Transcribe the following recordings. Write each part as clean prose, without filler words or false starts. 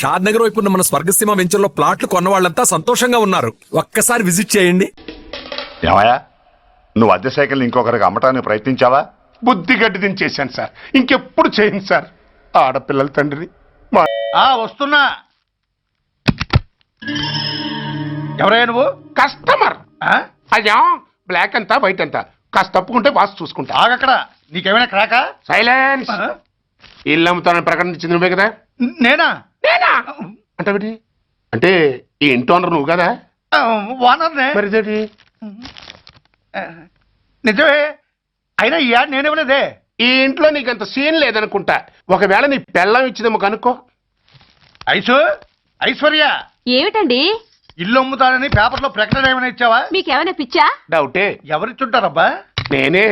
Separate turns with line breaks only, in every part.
షాద్ నగర్ వైపు ఉన్న మన స్వర్గసీమ వెంచర్లో ప్లాట్లు కొన్న వాళ్ళంతా సంతోషంగా ఉన్నారు. ఒక్కసారి విజిట్ చేయండి.
ఏమయ్యా, నువ్వు అద్దె సైకిల్ ఇంకొకరికి అమ్మటానికి ప్రయత్నించావా?
బుద్ధి గడ్డి దించేశాను సార్, ఇంకెప్పుడు చేయను సార్. ఆడపిల్లల తండ్రిని.
వస్తున్నా. ఎవరయ్యా నువ్వు?
కస్టమర్. అయ్యా, బ్లాక్ అంతా వైట్ అంతా కాస్త తప్పుకుంటే వాసు చూసుకుంటా.
ఆగక్కడ. నీకేమైనా క్రాకా?
సైలెన్స్. ఇల్లు అమ్ముతానని ప్రకటించింది నువ్వే కదా?
నేనా?
నేనా అంటే అంటే ఈ ఇంటి ఓనర్ నువ్వు కదా?
ఓనర్నే.
మరి ఇదేంటి?
నిజమే. అయినా ఈ యాడ్ నేనేమలేదే.
ఈ ఇంట్లో నీకంత సీన్ లేదనుకుంటా. ఒకవేళ నీ పెళ్ళం ఇచ్చిందేమో కనుక్కో.
ఐశ్వర్య,
ఏమిటండి?
ఇల్లు అమ్ముతానని పేపర్లో ప్రకటన ఏమైనా ఇచ్చావా?
మీకేమైనా పిచ్చా?
డౌటే.
ఎవరిచ్చుంటారబ్బా?
నేనే.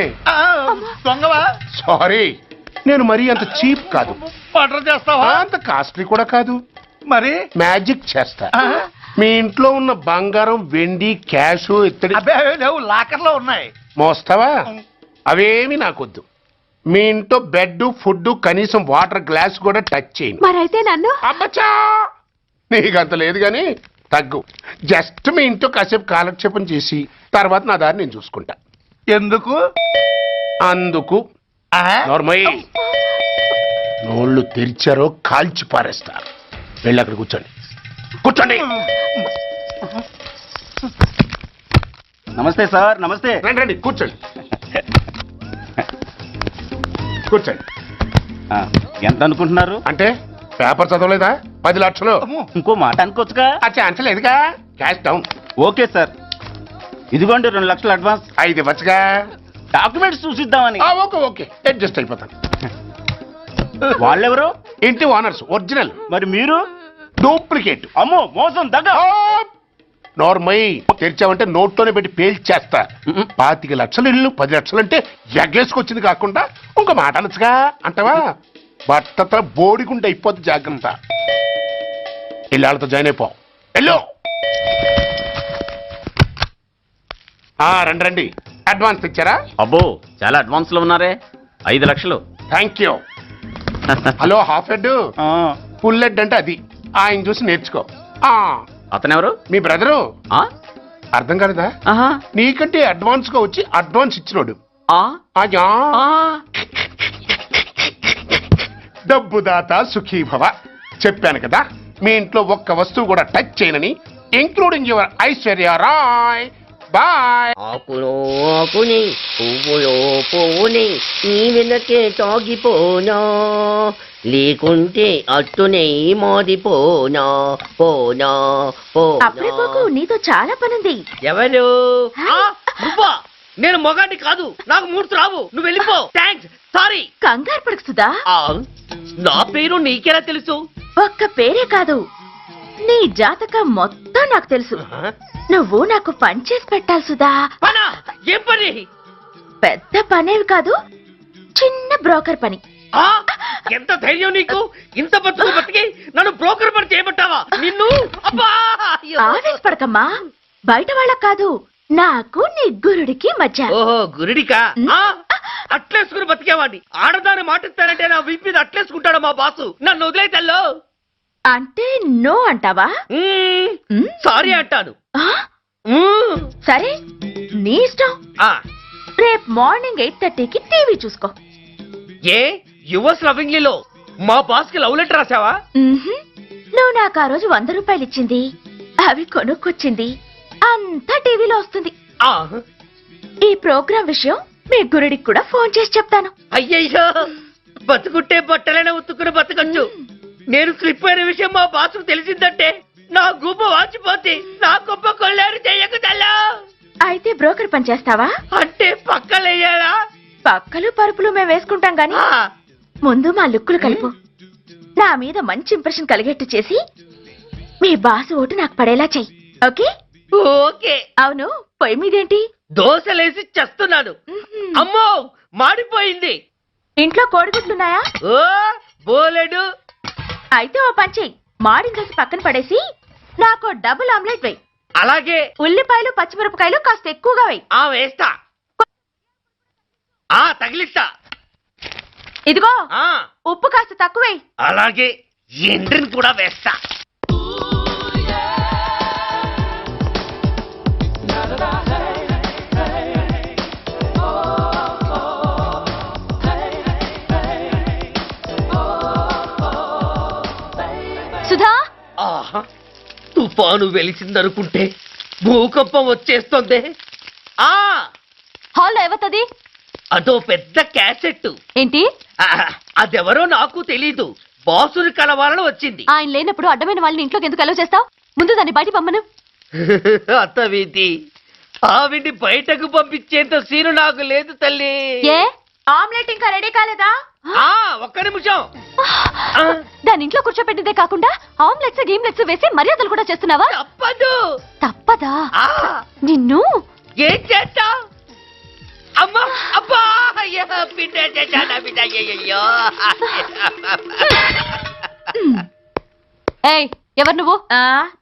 దొంగవా?
సారీ, నేను మరీ అంత చీప్ కాదు.
మర్డర్ చేస్తావా?
అంత కాస్ట్లీ కూడా కాదు.
మరి
మ్యాజిక్ చేస్తా. మీ ఇంట్లో ఉన్న బంగారం, వెండి, క్యాష్, ఇత్తడి
అబ్బే లేవు, లాకర్ లో ఉన్నాయి.
మోస్తావా? అవేమి నాకొద్దు. మీ ఇంట్లో బెడ్, ఫుడ్, కనీసం వాటర్ గ్లాస్ కూడా టచ్ చేయను.
మరైతే నన్ను?
అబ్బచ్చా, నీకంత లేదు గాని తగ్గు. జస్ట్ మీ ఇంట్లో కాసేపు కాలక్షేపం చేసి తర్వాత నా దారి నేను చూసుకుంటా.
ఎందుకు?
అందుకు. నార్మల్ నోళ్ళు తెరిచారో కాల్చి పారేస్తా. వెళ్ళి అక్కడ కూర్చోండి. కూర్చోండి.
నమస్తే సార్. నమస్తే.
రండి రండి, కూర్చోండి. కూర్చోండి.
ఎంత అనుకుంటున్నారు?
అంటే పేపర్ చదవలేదా? 10 లక్షలు.
ఇంకో మాట అనుకోవచ్చుగా.
ఆ ఛాన్స్ లేదుగా. Cash down.
ఓకే సార్, ఇదిగోండి 2 లక్షలు అడ్వాన్స్.
5 ఇవ్వచ్చుగా.
డాక్యుమెంట్స్ చూసిద్దామని.
ఓకే ఓకే, అడ్జస్ట్ అయిపోతాను.
వాళ్ళెవరు?
ఇంటి ఓనర్స్. ఒరిజినల్.
మరి మీరు?
డూప్లికేట్.
అమ్మో, మోసం దగ్గ.
నార్మల్ తెరిచావంటే నోట్లోనే పెట్టి పేల్చేస్తా. 25 లక్షలు ఇల్లు 10 లక్షలు అంటే ఎగ్గేసుకొచ్చింది కాకుండా ఇంకో మాట అనొచ్చుగా. అంటావా? బట్టతో బోడిగుంటే అయిపోద్ది. జాగ్రత్త. ఇల్లాళ్ళతో జాయిన్ అయిపో. వెళ్ళు. రండి రండి. అడ్వాన్స్ ఇచ్చారా?
అబ్బో, చాలా అడ్వాన్స్ లో ఉన్నారే. 5 లక్షలు.
Thank you. Hello, half head, full head అంటే అది. ఆయన చూసి నేర్చుకో.
అతనెవరు?
మీ బ్రదరు.
ఆ?
అర్థం కాలేదా?
ఆహా.
నీకంటే అడ్వాన్స్ గా వచ్చి అడ్వాన్స్ ఇచ్చినోడు.
ఆ?
అయ్యా,
ఆ.
డబ్బు దాత సుఖీభవ. చెప్పాను కదా, మీ ఇంట్లో ఒక్క వస్తువు కూడా టచ్ చేయనని, including your Aishwarya Rai. Bye.
ఆకులో ఆకుని పువ్వులో పువ్వుని నీ వెనకే తాగిపోనా, లేకుంటే అట్టునే మారిపోనా. పోనా
అప్పుడే పోకు, నీతో చాలా పనుంది.
ఎవరు?
నువ్వా? నేను మొగాన్ని కాదు, నాకు మూర్తి రావు. నువ్వు వెళ్ళిపో. Thanks, sorry.
కంగారు పడకు సుధా.
నా పేరు నీకెలా తెలుసు?
ఒక్క పేరే కాదు, నీ జాతకం మొత్తం నాకు తెలుసు. నువ్వు నాకు పని చేసి పెట్టాలి సుధా.
పనా? ఏం పని?
పెద్ద పనేవి కాదు, చిన్న బ్రోకర్ పని.
ఎంత ధైర్యం నీకు? ఇంత బతుకు బతికి నన్ను బ్రోకర్ పని చేయబట్టావా? నిన్ను అబ్బా!
ఆవేశపడకమ్మా, బయట వాళ్ళకు కాదు, నాకు నీ గురుడికి మధ్య.
ఓహో, గురుడికా? అట్లేసుకుని బతికేవాడిని. ఆడదాన్ని మాటిస్తానంటే నా వీపు మీద అట్లేసుకుంటాడు మా బాసు. నన్ను వదిలేతల్లో.
అంటే నో అంటావా?
సారీ అంటాను.
సరే, నీ ఇష్టం. రేపు మార్నింగ్ 8:30కి టీవీ చూసుకో.
ఏ యువర్స్ లవింగ్లీలో మా బాస్ కి లవ్ లెటర్ రాసావా?
నువ్వు నాకు ఆ రోజు 100 రూపాయలు ఇచ్చింది, అవి కొనుక్కొచ్చింది అంతా టీవీలో వస్తుంది. ఈ ప్రోగ్రాం విషయం మీ గురుడికి కూడా ఫోన్ చేసి చెప్తాను.
అయ్యయ్యో, బతుకుంటే బట్టలైనా ఉత్తుకుని బతకచ్చు. నేను స్లిప్ అయిన విషయం మా బాసు తెలిసిందంటే నా గుబ్బ వాచిపోతే నా గొప్ప కొల్లారు చెయ్యకు తల్లా.
అయితే బ్రోకర్ పని చేస్తావా?
అంటే పక్కలేయాలా?
పక్కలు పరుపులు మేము వేసుకుంటాం గాని ముందు మా లుక్కులు కలుపు. నా మీద మంచి ఇంప్రెషన్ కలిగేట్టు చేసి మీ బాసు ఓటు నాకు పడేలా చెయ్యి. ఓకే?
ఓకే.
అవును, పొయ్యి మీదేంటి?
దోశలేసి చేస్తున్నాను. అమ్మో, మాడిపోయింది.
ఇంట్లో కోడిగుడ్లున్నాయా?
ఓ బోలెడు.
అయితే ఓ పని చెయ్యి, మాడిన దోశ పక్కన పడేసి నాకు డబుల్ ఆమ్లెట్ వేయి.
అలాగే.
ఉల్లిపాయలు పచ్చిమిరపకాయలు కాస్త ఎక్కువగా వేయి.
వేస్తా. తగిలిస్తా.
ఇదిగో, ఉప్పు కాస్త తక్కువే.
అలాగే. ఎండ్రిని కూడా వేస్తా.
సుధా,
ఆహా, తుఫాను వెలిసిందనుకుంటే భూకంపం వచ్చేస్తుంది. ఆ
హాల్లో ఎవతది?
అదో పెద్ద క్యాసెట్.
ఏంటి?
అదెవరో నాకు తెలీదు. బాసుని కలవాలని వచ్చింది.
ఆయన లేనప్పుడు అడ్డమైన వాళ్ళని ఇంట్లోకి ఎందుకు అలౌ చేస్తావు? ముందు దాన్ని బయట పంపను.
అత్తవీతి, ఆవిడ్ని బయటకు పంపించేంత సీను నాకు లేదు తల్లి.
ఏ ఆమ్లెట్ ఇంకా రెడీ కాలేదా?
ఒక్క నిమిషం.
దాని ఇంట్లో కూర్చోపెట్టిందే కాకుండా ఆమ్లెట్స్ గీమ్లెట్స్ వేసి మర్యాదలు కూడా చేస్తున్నావా?
తప్పదు.
తప్పదా? నిన్ను
ఏం చేస్తా? అమ్మా, అబ్బా, అయ్యో, బిడ్డ చేశానా, బిడ్డ, అయ్యయ్యో.
ఏయ్, ఎవరు నువ్వు?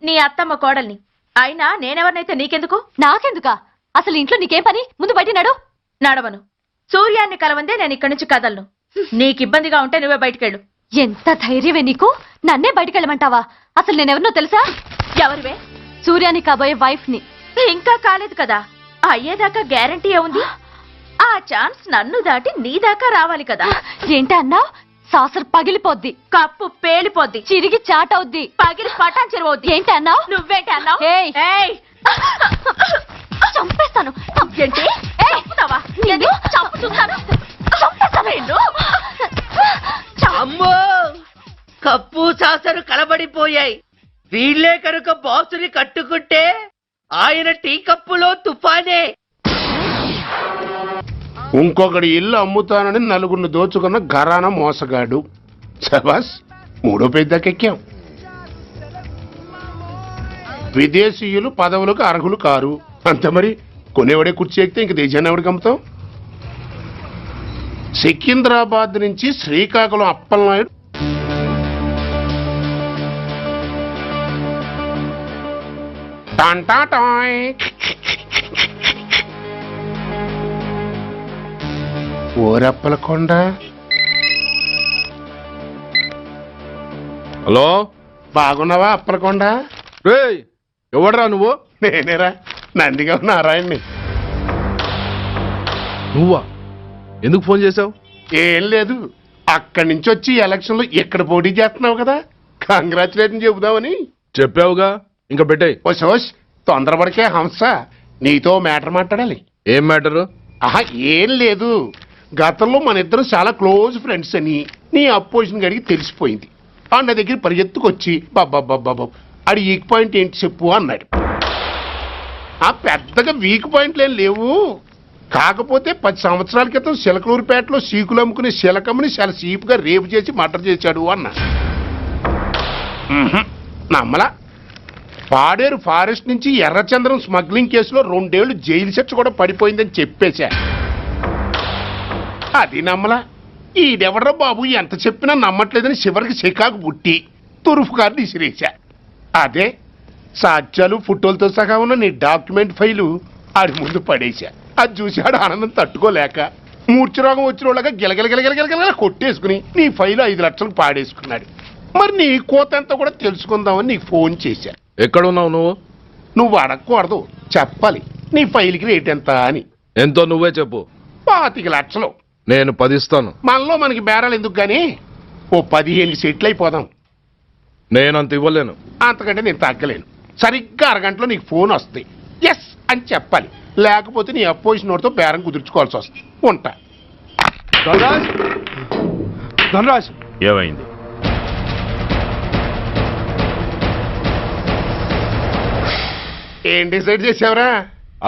నీ అత్తమ్మ కోడల్ని. అయినా నేనెవరినైతే నీకెందుకు? నాకెందుకా? అసలు ఇంట్లో నీకేం పని? ముందు బయట నడు. నడవను. సూర్యాన్ని కలవందే నేను ఇక్కడి నుంచి కదలను. నీకు ఇబ్బందిగా ఉంటే నువ్వే బయటకెళ్ళు. ఎంత ధైర్యమే నీకు? నన్నే బయటకెళ్ళమంటావా? అసలు నేనెవరినో తెలుసా? ఎవరివే? సూర్యాన్ని కాబోయే వైఫ్ ని. ఇంకా కాలేదు కదా, అయ్యేదాకా గ్యారంటీ ఏముంది? ఆ ఛాన్స్ నన్ను దాటి నీ దాకా రావాలి కదా. ఏంటి అన్నావ్? సాసర్ పగిలిపోద్ది, కప్పు పేలిపోద్ది, చిరిగి చాటవుద్ది, పగిలి పటాన్ చెరువవుద్ది. ఏంటి అన్నావ్? నువ్వేంటి అన్నావ్? చంపేస్తాను. ఏంటి? చంపుతావా? చంపు చూస్తాను. చంపేస్తాను.
అమ్మో, కప్పు సాసరు కలబడిపోయాయి. వీళ్ళే కనుక బాసుని కట్టుకుంటే ఆయన టీ కప్పులో తుఫానే.
ఇంకొకటి ఇల్లు అమ్ముతానని నలుగురిని దోచుకున్న ఘరానా మోసగాడు. శబాస్, మూడో పెద్దకెక్కాం. విదేశీయులు పదవులకు అర్హులు కారు. అంతే మరి, కొనేవాడే కుర్చీ ఎక్కితే ఇంక దేశాన్ని ఎవడికి అమ్ముతాం? సికింద్రాబాద్ నుంచి శ్రీకాకుళం అప్పలనాయుడు టాంటాటాయ్. ఓరప్పలకొండ.
హలో,
బాగున్నావా అప్పలకొండ?
రేయ్, ఎవడ్రా నువ్వు?
నేనేరా, నందిగా నారాయణ్ని.
నువ్వా? ఎందుకు ఫోన్ చేసావు?
ఏం లేదు, అక్కడి నుంచి వచ్చి ఎలక్షన్ లో ఇక్కడ పోటీ చేస్తున్నావు కదా, కంగ్రాచులేషన్ చెబుదామని.
చెప్పావుగా, ఇంకా పెట్టాయి.
ఓ సోష్, తొందరపడికే హంస, నీతో మ్యాటర్ మాట్లాడాలి.
ఏం మ్యాటరు?
ఆహా, ఏం లేదు, గతంలో మన ఇద్దరం చాలా క్లోజ్ ఫ్రెండ్స్ అని నీ అపోజిషన్ గడికి తెలిసిపోయింది. ఆ నా దగ్గర పరిగెత్తుకొచ్చి బాబా అడి వీక్ పాయింట్ ఏంటి చెప్పు అన్నాడు. ఆ పెద్దగా వీక్ పాయింట్లు ఏం లేవు, కాకపోతే 10 సంవత్సరాల క్రితం చిలకలూరుపేటలో సీకులు అమ్ముకునే శిలకమ్మని చాలా సీపుగా రేపు చేసి మర్డర్ చేశాడు అన్న. నమ్మలా. పాడేరు ఫారెస్ట్ నుంచి ఎర్రచంద్రం స్మగ్లింగ్ కేసులో 2 ఏళ్లు జైలు శిక్ష కూడా పడిపోయిందని చెప్పేశా. అది నమ్మలా. ఈడెవడ్రా బాబు ఎంత చెప్పినా నమ్మట్లేదని చివరికి చికాకు పుట్టి తురుపు కార్డు ఇసిరేశా. అదే సాక్ష్యాలు ఫోటోలతో సహా ఉన్న నీ డాక్యుమెంట్ ఫైలు ఆడి ముందు పడేశా. అది చూశాడు ఆనందం తట్టుకోలేక మూర్ఛరోగం వచ్చిన వాళ్ళగా గిలగిలగిలగిలగిలగిల కొట్టేసుకుని నీ ఫైలు 5 లక్షలు పాడేసుకున్నాడు. మరి నీ కోతంతా కూడా తెలుసుకుందామని నీకు ఫోన్ చేశా.
ఎక్కడున్నావు నువ్వు?
నువ్వు అడగకూడదు, చెప్పాలి. నీ ఫైల్కి రేట్ ఎంత అని.
ఎంతో నువ్వే చెప్పు.
25 లక్షలు.
నేను 10 ఇస్తాను.
మనలో మనకి బేరాలు ఎందుకు గానీ ఓ 15 సెటిల్ అయిపోదాం.
నేనంత ఇవ్వలేను.
అంతకంటే నేను తగ్గలేను. సరిగ్గా అరగంటలో నీకు ఫోన్ వస్తుంది. ఎస్ అని చెప్పాలి, లేకపోతే నీ అపోజిషన్ వాడితో బేరం కుదుర్చుకోవాల్సి వస్తుంది. ఉంటా.
ధనరాజ్, ధనరాజ్,
ఏమైంది?
ఏం డిసైడ్ చేసావురా?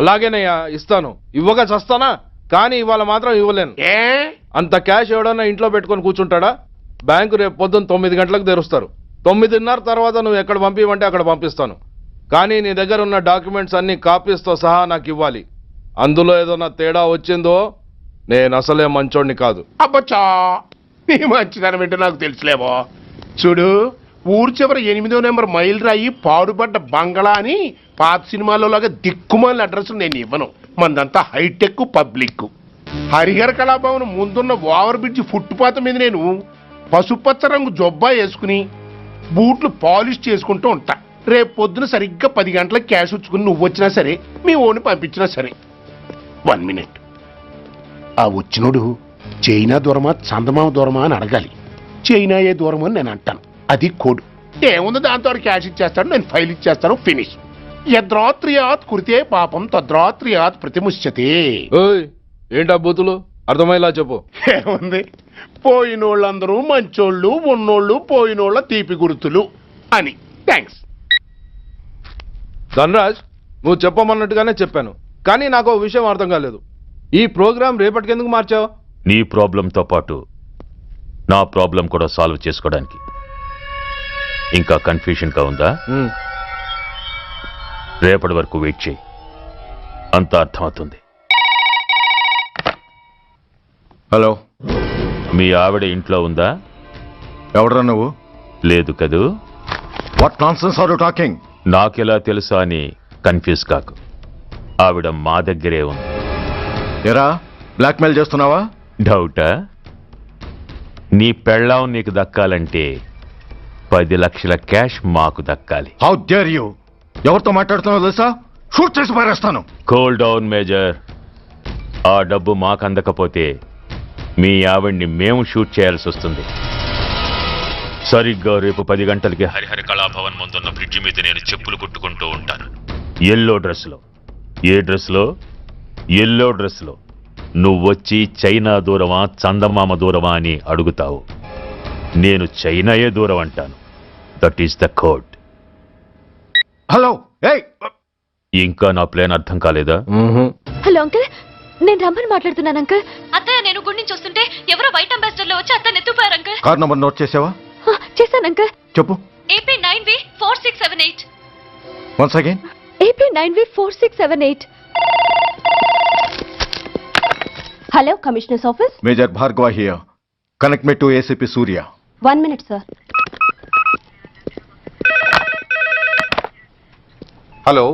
అలాగేనయ్యా, ఇస్తాను. ఇవ్వగా చస్తానా, కానీ ఇవాళ మాత్రం ఇవ్వలేను.
ఏ
అంత క్యాష్ ఎవడన్నా ఇంట్లో పెట్టుకొని కూర్చుంటాడా? బ్యాంకు రేపు పొద్దున్న 9 గంటలకు తెరుస్తారు. 9:30 తర్వాత నువ్వు ఎక్కడ పంపివంటే అక్కడ పంపిస్తాను. కానీ నీ దగ్గర ఉన్న డాక్యుమెంట్స్ అన్ని కాపీస్తో సహా నాకు ఇవ్వాలి. అందులో ఏదైనా తేడా వచ్చిందో నేను అసలే మంచోడిని కాదు.
అబ్బచ్చా, నీ మంచిదనం ఏంటో నాకు తెలుసులేవో. చూడు, ఊరు చివర 8వ నెంబర్ మైల్ రాయి పాడుపడ్డ బంగళా అని పాత సినిమాలో లాగా దిక్కుమాల అడ్రస్ నేను ఇవ్వను. మందంతా హైటెక్ పబ్లిక్. హరిహర కళాభవన్ ముందున్న ఓవర్ బ్రిడ్జ్ ఫుట్పాత్ మీద నేను పసుపచ్చ రంగు జొబ్బా వేసుకుని బూట్లు పాలిష్ చేసుకుంటూ ఉంటా. రేపు పొద్దున సరిగ్గా 10 గంటలకు క్యాష్ వచ్చుకుని నువ్వు వచ్చినా సరే, మీ ఓని పంపించినా సరే. 1 మినిట్. ఆ వచ్చినోడు చైనా దూరమా చందమామ దూరమా అని అడగాలి. చైనా ఏ దూరం అని నేను అంటాను. అది కోడ్. ఏముంది దాంతో క్యాష్ ఇచ్చేస్తాడు, నేను ఫైల్ ఇచ్చేస్తాను, ఫినిష్. యద్రాత్రియాత్ కురితే పాపం తద్రాత్రియాత్ ప్రతిముష్యతే.
ఓయ్ ఏంటా బూతులు అర్థమయ్యేలా చెప్పు.
ఏముంది, పోయినోళ్ళందరూ మంచోళ్ళు, ఉన్నోళ్ళు పోయినోళ్ళ తీపి గుర్తులు అని. థ్యాంక్స్.
ధనరాజ్, నువ్వు చెప్పమన్నట్టుగానే చెప్పాను, కానీ నాకు ఒక విషయం అర్థం కాలేదు. ఈ ప్రోగ్రాం రేపటికి ఎందుకు మార్చావు?
నీ ప్రాబ్లంతో పాటు నా ప్రాబ్లం కూడా సాల్వ్ చేసుకోవడానికి. ఇంకా కన్ఫ్యూషన్గా ఉందా? రేపటి వరకు వెయిట్ చేయి, అంత అర్థమవుతుంది.
హలో,
మీ ఆవిడ ఇంట్లో ఉందా?
ఎవడరా నువ్వు?
లేదు కదూ.
What nonsense are you talking?
నాకెలా తెలుసా అని కన్ఫ్యూజ్ కాకు, ఆవిడ మా దగ్గరే ఉంది.
ఎరా, బ్లాక్మెయిల్ చేస్తున్నావా?
డౌటా? నీ పెళ్ళాం నీకు దక్కాలంటే 10 లక్షల క్యాష్ మాకు దక్కాలి.
How dare you? ఎవరితో మాట్లాడుతున్నావు తెలుసా? షూట్ చేసి పారేస్తాను.
Cool down major. ఆ డబ్బు మాకు అందకపోతే మీ ఆవిడ్ని మేము షూట్ చేయాల్సి వస్తుంది. సరిగ్గా రేపు 10 గంటలకి హరిహర కళాభవన్ ముందున్న బ్రిడ్జి మీద నేను చెప్పులు కుట్టుకుంటూ ఉంటాను. ఎల్లో డ్రెస్లో. ఏ డ్రెస్లో? ఎల్లో డ్రెస్లో. నువ్వొచ్చి చైనా దూరమా చందమామ దూరమా అని అడుగుతావు. నేను చైనాయే దూరం అంటాను. That is the code.
Hello, ఏయ్,
ఇంకా నా ప్లాన్ అర్థం కాలేదా?
హలో అంకుల్, నేను రమ్మని మాట్లాడుతున్నాను అంకుల్. అత్తయ్య, నేను గుడి నుంచి వస్తుంటే ఎవరో వైట్ అంబాసిడర్ లో వచ్చి అత్తయ్య ఎత్తుపోయారు అంకుల్.
కార్ నంబర్ నోట్ చేసావా?
చేశాను అంకుల్.
చెప్పు.
AP 9V4678.
Once again.
AP 9V4678. Hello, commissioners office.
Major Bhargava here. Connect me to ACP Surya.
1 minute sir.
Hello,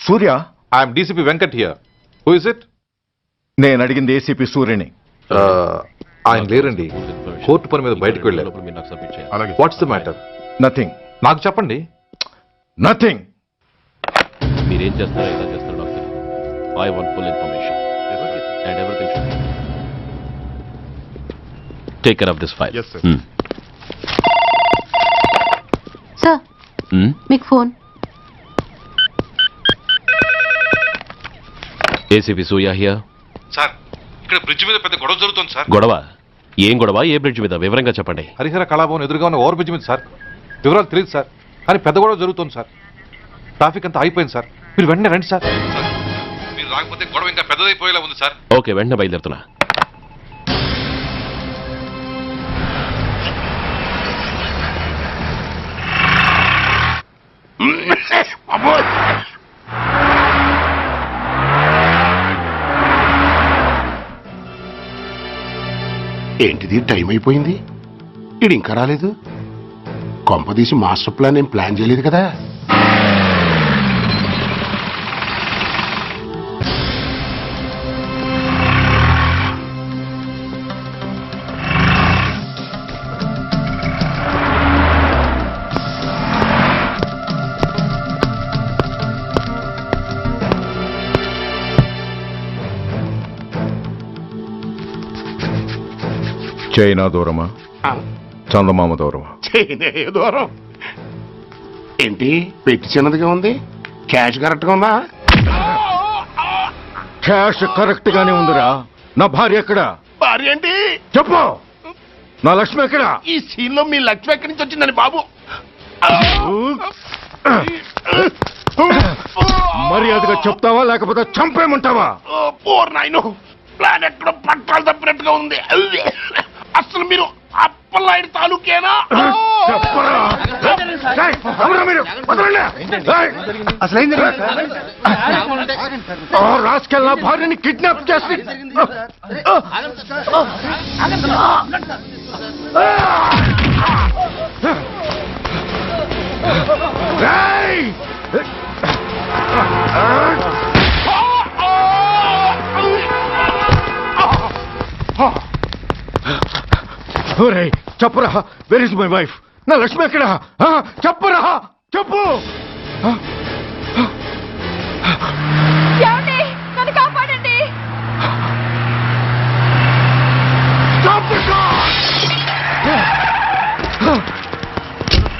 Surya,
I'm DCP Venkat here. Who is it?
నేను అడిగింది ACP సూర్యని.
ఆయన లేరండి, court పని మీద బయటకు వెళ్ళారు. What's the matter?
నథింగ్.
నాకు చెప్పండి.
నథింగ్.
మీరేం చేస్తారో ఎలా చేస్తారో నాకు తెలియదు. I want full information and everything should be take care of this file.
Sir, మీకు phone.
ACP Surya here.
Sir, ఇక్కడ బ్రిడ్జ్ మీద పెద్ద గొడవ జరుగుతుంది సార్.
గొడవ? ఏం గొడవ? ఏ బ్రిడ్జ్ మీద? వివరంగా చెప్పండి.
హరిహర కళాభవన్ ఎదురుగా ఉన్న ఓవర్ బ్రిడ్జ్ మీద సార్. వివరాలు తెలియదు సార్, కానీ పెద్ద గొడవ జరుగుతుంది సార్. ట్రాఫిక్ అంతా అయిపోయింది సార్. మీరు వెంటనే రండి సార్. మీరు రాకపోతే గొడవ ఇంకా పెద్దదైపోయేలా ఉంది సార్.
ఓకే, వెంటనే బయలుదేరుతున్నా.
ఏంటిది, టైం అయిపోయింది, ఇది ఇంకా రాలేదు. కొంపదీసి మాస్టర్ ప్లాన్ ఏం ప్లాన్ చేయలేదు కదా.
చైనా దూరమా చందమామ దూరమా?
చైనా దూరం ఏంటి, పెట్టి చిన్నదిగా ఉంది, క్యాష్ కరెక్ట్గా ఉందా?
క్యాష్ కరెక్ట్ గానే ఉందిరా. నా భార్య ఎక్కడ?
భార్య ఏంటి
చెప్పు. నా లక్ష్మి ఎక్కడ?
ఈ సీన్ లో మీ లక్ష్మి ఎక్కడి నుంచి వచ్చిందని బాబు?
మర్యాదగా చెప్తావా లేకపోతే చంపేమంటావా?
పోర్ నాయను, ప్లాన్ ఎక్కడ పట్టాలు తప్పినట్టుగా ఉంది. అసలు మీరు అప్పలాయుడు తాలూకేనా?
రాసుకెళ్ళ భార్యని కిడ్నాప్ చేసి చెప్పురా, వెర్ ఇస్ మై వైఫ్? నా లక్ష్మి ఎక్కడ చెప్పరా చెప్పు
నన్ను కాపాడండి.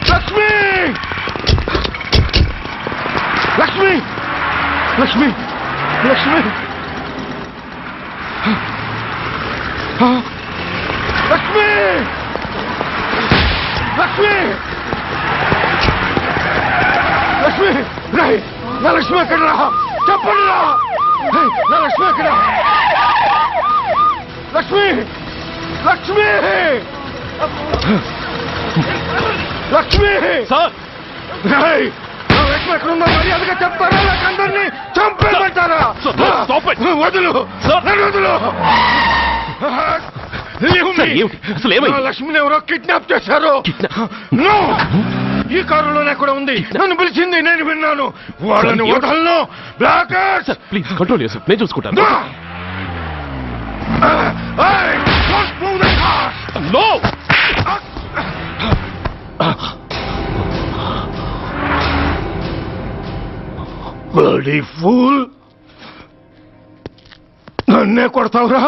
లక్ష్మి లక్ష్మి లక్ష్మి లక్ష్మి లక్ష్మి లక్ష్మి లక్ష్మి రాయ్ నా లక్ష్మి ఎక్కడ రా చెప్పండి రా నా లక్ష్మి ఎక్కడ లక్ష్మి లక్ష్మి లక్ష్మి
సార్
రాయ్ నా లక్ష్మి ఎక్కడ ఉందో మర్యాదగా చెప్తారా నాకందరినీ చంపేమంటారా వదులు నన్ను వదులు లక్ష్మిని ఎవరో కిడ్నాప్ చేశారు ఈ కారులోనే కూడా ఉంది నన్ను పిలిచింది నేను విన్నాను వాళ్ళని వదలను బ్లాకర్స్
ప్లీజ్ కంట్రోల్ చేసి నేను చూసుకుంటాను
బడీ ఫూల్ నన్నే కొడతావురా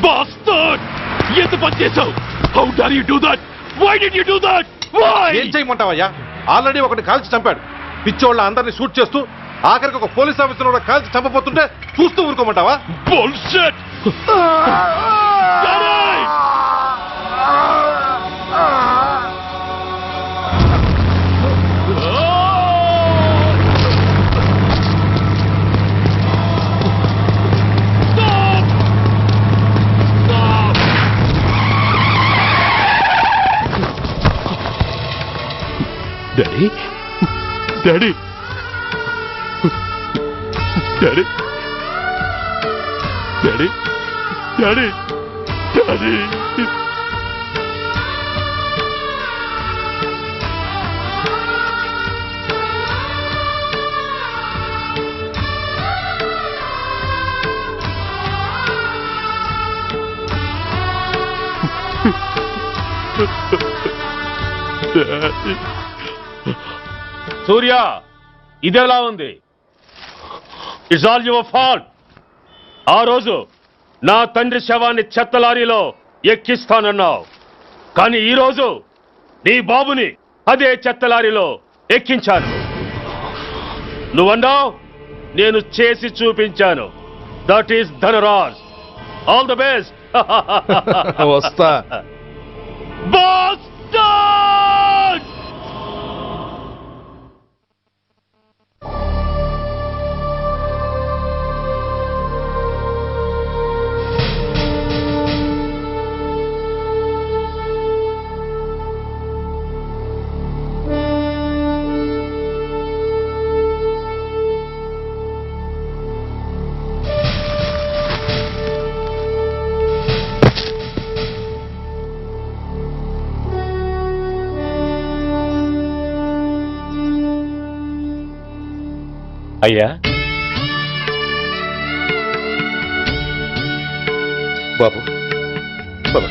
Bastard! ఎంత పని చేసావు? How dare you do that? Why did you do that? Why?
ఏం చేయమంటావయ్యా? ఆల్రెడీ ఒకటి కాల్చి చంపాడు. పిచ్చోళ్ళ అందరినీ షూట్ చేస్తూ ఆఖరికి ఒక పోలీస్ ఆఫీసర్ కూడా కాల్చి చంపబోతుంటే చూస్తూ ఊరుకోమంటావా?
Bullshit! Daddy? Daddy? Daddy? Daddy? Daddy? Daddy? Daddy?
సూర్య ఇదెలా ఉంది? It's all your fault. ఆ రోజు నా తండ్రి శవాన్ని చెత్త లారీలో ఎక్కిస్తానన్నావు, కానీ ఈరోజు నీ బాబుని అదే చెత్త లారీలో ఎక్కించాను. నువ్వన్నావు, నేను చేసి చూపించాను. That is Dhanraj. All the best.
వస్తా.
బాస్టర్డ్! అయ్యా,
బాబు బాబు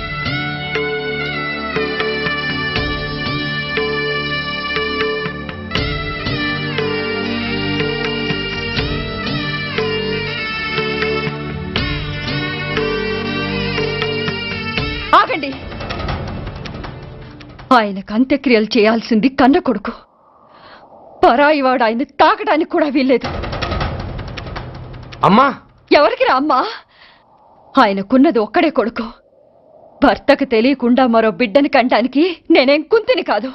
ఆగండి. ఆయనకు అంత్యక్రియలు చేయాల్సింది కన్న కొడుకు. పరాయివాడు ఆయన తాకడానికి కూడా వీల్లేదు.
అమ్మా
ఎవరికి రా అమ్మా? ఆయనకున్నది ఒక్కడే కొడుకు. భర్తకు తెలియకుండా మరో బిడ్డని కంటానికి నేనేం కుంతిని కాదు.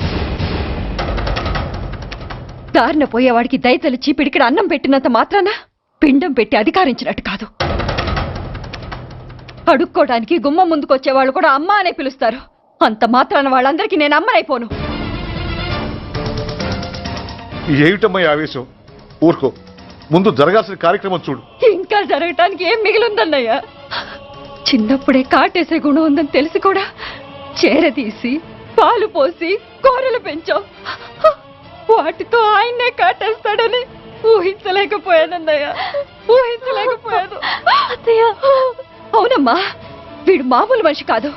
దారిన పోయేవాడికి దయతలిచి పిడికిడ అన్నం పెట్టినంత మాత్రాన పిండం పెట్టి అధికారించినట్టు కాదు. అడుక్కోవడానికి గుమ్మం ముందుకొచ్చేవాళ్ళు కూడా అమ్మ అనే పిలుస్తారు. అంత మాత్రాన వాళ్ళందరికీ నేను అమ్మనైపోను.
ఏమిటమ్మా ఆవేశం? ఊరుకో, ముందు జరగాల్సిన కార్యక్రమం చూడు.
ఇంకా జరగటానికి ఏం మిగిలిందన్నయ్య? చిన్నప్పుడే కాటేసే గుణం ఉందని తెలిసి కూడా చేరదీసి పాలు పోసి కూరలు పెంచాం. వాటితో ఆయన్నే కాటేస్తాడని ఊహించలేకపోయానన్నయ్య, ఊహించలేకపోయాను. అవునమ్మా, వీడు మామూలు మనిషి కాదు.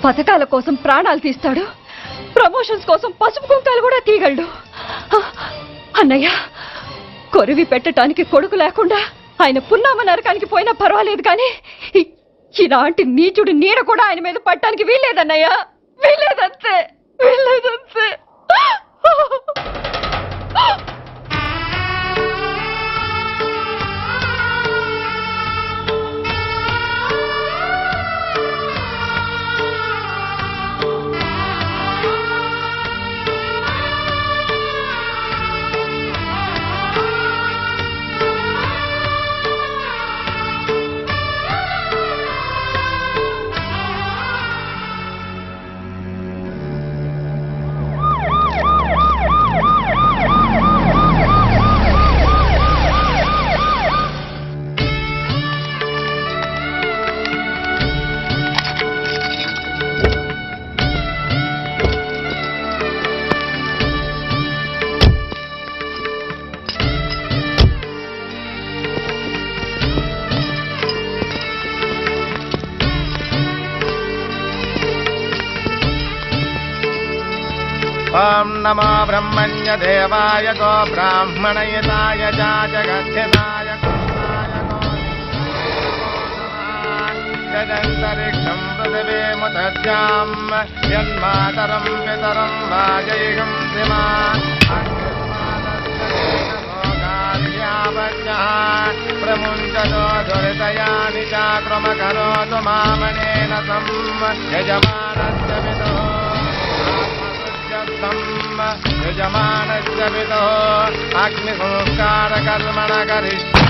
పథకాల కోసం ప్రాణాలు తీస్తాడు, ప్రమోషన్స్ కోసం పసుపు కుంకాలు కూడా తీయగలడు. అన్నయ్య, కొరివి పెట్టడానికి కొడుకు లేకుండా ఆయన పున్నామ నరకానికి పోయినా పర్వాలేదు, కానీ ఇలాంటి నీచుడు నీడ కూడా ఆయన మీద పట్టడానికి వీల్లేదన్నయ్య, వీల్లేదంతే, వీల్లేదంతే.
ఓం నమో బ్రహ్మణ్య దేవాయ గో బ్రాహ్మణయతాయ జగద్ధితాయ యదంతరిక్షం పృథివీముతస్యాం యన్మాతరం పితరం వాజయిషం శ్రీమా ప్రముంచతో దురితయాని చాక్రమకరోతు మామనేన సం యజమానస్య విదో యజమానస్య విదో అగ్నిసంస్కార కర్మణ కరిష్య